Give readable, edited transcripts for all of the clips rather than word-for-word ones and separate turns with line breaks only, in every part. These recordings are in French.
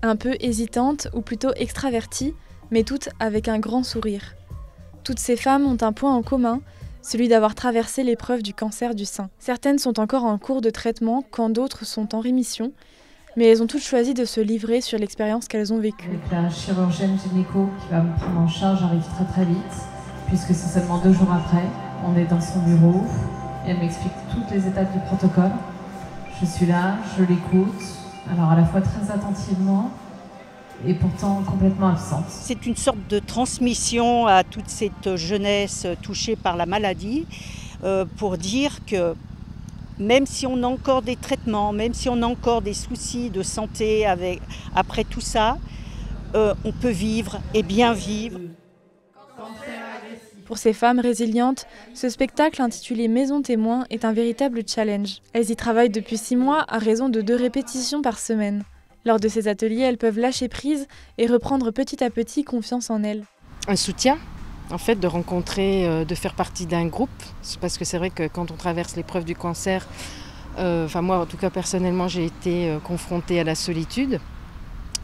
un peu hésitantes ou plutôt extraverties, mais toutes avec un grand sourire. Toutes ces femmes ont un point en commun, celui d'avoir traversé l'épreuve du cancer du sein. Certaines sont encore en cours de traitement quand d'autres sont en rémission, mais elles ont toutes choisi de se livrer sur l'expérience qu'elles ont vécue.
Avec la chirurgienne gynéco qui va me prendre en charge arrive très vite, puisque c'est seulement 2 jours après. On est dans son bureau et elle m'explique toutes les étapes du protocole. Je suis là, je l'écoute, alors à la fois très attentivement et pourtant complètement absente.
C'est une sorte de transmission à toute cette jeunesse touchée par la maladie pour dire que même si on a encore des traitements, même si on a encore des soucis de santé après tout ça, on peut vivre et bien vivre.
Pour ces femmes résilientes, ce spectacle intitulé Maison Témoin est un véritable challenge. Elles y travaillent depuis 6 mois à raison de 2 répétitions par semaine. Lors de ces ateliers, elles peuvent lâcher prise et reprendre petit à petit confiance en elles.
Un soutien, en fait, de rencontrer, de faire partie d'un groupe. Parce que c'est vrai que quand on traverse l'épreuve du cancer, moi en tout cas personnellement, j'ai été confrontée à la solitude.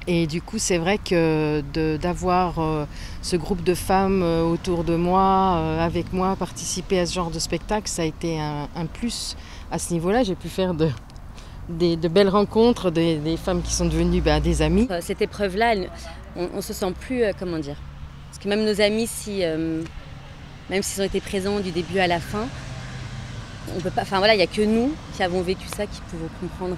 Et du coup, c'est vrai que d'avoir ce groupe de femmes autour de moi, avec moi, participer à ce genre de spectacle, ça a été un plus à ce niveau-là. J'ai pu faire de belles rencontres, des femmes qui sont devenues des amies.
Cette épreuve-là, on se sent plus, comment dire, parce que même nos amis, même s'ils ont été présents du début à la fin, on peut pas, il n'y a que nous qui avons vécu ça, qui pouvons comprendre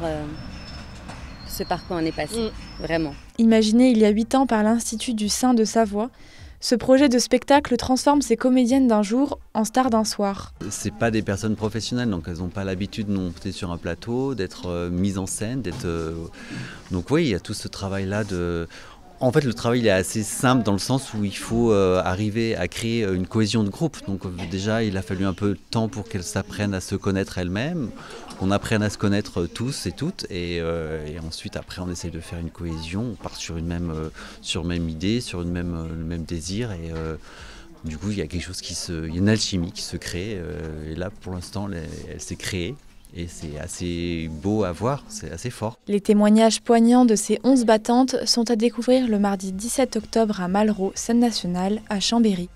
ce par quoi on est passé, vraiment.
Imaginé il y a 8 ans par l'Institut du sein de Savoie, ce projet de spectacle transforme ces comédiennes d'un jour en stars d'un soir.
C'est pas des personnes professionnelles, donc elles n'ont pas l'habitude de monter sur un plateau, d'être mises en scène, donc oui, il y a tout ce travail-là de... En fait, le travail il est assez simple dans le sens où il faut arriver à créer une cohésion de groupe. Donc déjà, il a fallu un peu de temps pour qu'elles s'apprennent à se connaître elles-mêmes, qu'on apprenne à se connaître tous et toutes, et ensuite, après, on essaie de faire une cohésion. On part sur une même idée, sur le même désir, et du coup, il y a quelque chose il y a une alchimie qui se crée. Et là, pour l'instant, elle s'est créée. Et c'est assez beau à voir, c'est assez fort.
Les témoignages poignants de ces 11 battantes sont à découvrir le mardi 17 octobre à Malraux, scène nationale, à Chambéry.